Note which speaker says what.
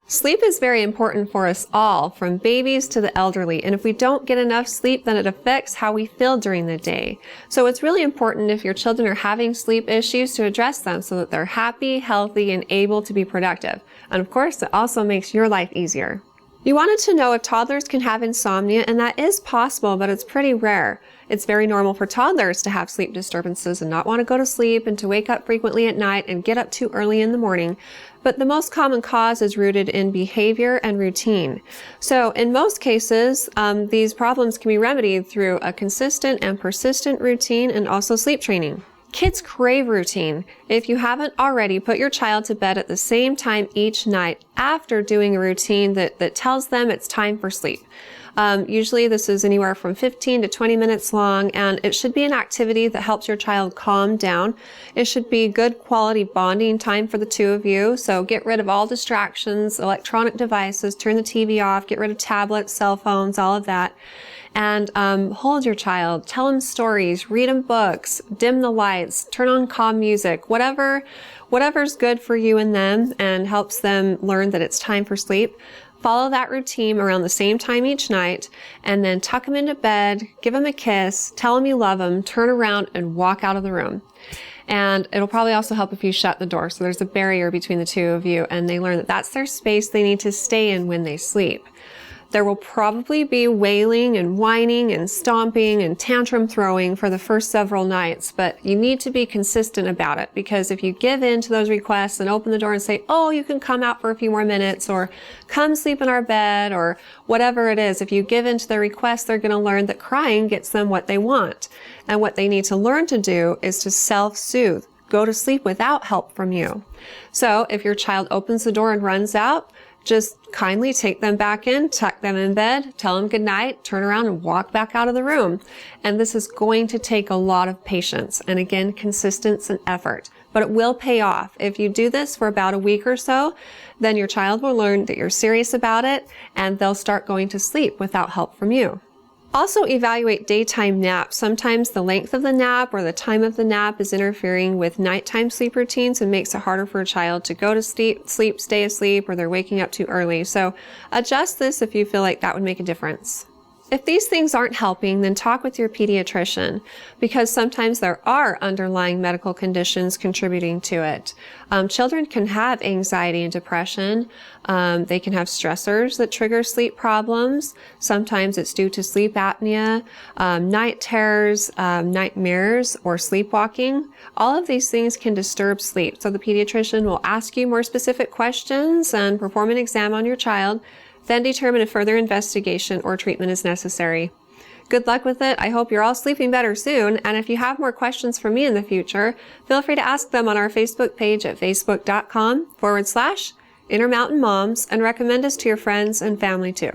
Speaker 1: Sleep is very important for us all, from babies to the elderly, and if we don't get enough sleep, then it affects how we feel during the day. So it's really important if your children are having sleep issues to address them so that they're happy, healthy, and able to be productive. And of course, it also makes your life easier. You wanted to know if toddlers can have insomnia, and that is possible, but it's pretty rare. It's very normal for toddlers to have sleep disturbances and not want to go to sleep and to wake up frequently at night and get up too early in the morning. But the most common cause is rooted in behavior and routine. So in most cases, these problems can be remedied through a consistent and persistent routine and also sleep training. Kids crave routine. If you haven't already, put your child to bed at the same time each night after doing a routine that tells them it's time for sleep. Usually this is anywhere from 15 to 20 minutes long, and it should be an activity that helps your child calm down. It should be good quality bonding time for the two of you. So get rid of all distractions, electronic devices, turn the TV off, get rid of tablets, cell phones, all of that. And hold your child, tell them stories, read them books, dim the lights, turn on calm music, whatever's good for you and them and helps them learn that it's time for sleep. Follow that routine around the same time each night, and then tuck them into bed, give them a kiss, tell them you love them, turn around and walk out of the room. And it'll probably also help if you shut the door, so there's a barrier between the two of you, and they learn that that's their space they need to stay in when they sleep. There will probably be wailing and whining and stomping and tantrum throwing for the first several nights, but you need to be consistent about it, because if you give in to those requests and open the door and say, oh, you can come out for a few more minutes, or come sleep in our bed, or whatever it is, if you give in to their requests, they're going to learn that crying gets them what they want. And what they need to learn to do is to self-soothe. Go to sleep without help from you. So if your child opens the door and runs out, just kindly take them back in, tuck them in bed, tell them good night, turn around and walk back out of the room. And this is going to take a lot of patience and, again, consistency and effort. But it will pay off. If you do this for about a week or so, then your child will learn that you're serious about it, and they'll start going to sleep without help from you. Also evaluate daytime naps. Sometimes the length of the nap or the time of the nap is interfering with nighttime sleep routines and makes it harder for a child to go to sleep, stay asleep, or they're waking up too early. So adjust this if you feel like that would make a difference. If these things aren't helping, then talk with your pediatrician, because sometimes there are underlying medical conditions contributing to it. Children can have anxiety and depression. They can have stressors that trigger sleep problems. Sometimes it's due to sleep apnea, night terrors, nightmares, or sleepwalking. All of these things can disturb sleep. So the pediatrician will ask you more specific questions and perform an exam on your child, then determine if further investigation or treatment is necessary. Good luck with it. I hope you're all sleeping better soon. And if you have more questions for me in the future, feel free to ask them on our Facebook page at facebook.com/Intermountain Moms, and recommend us to your friends and family too.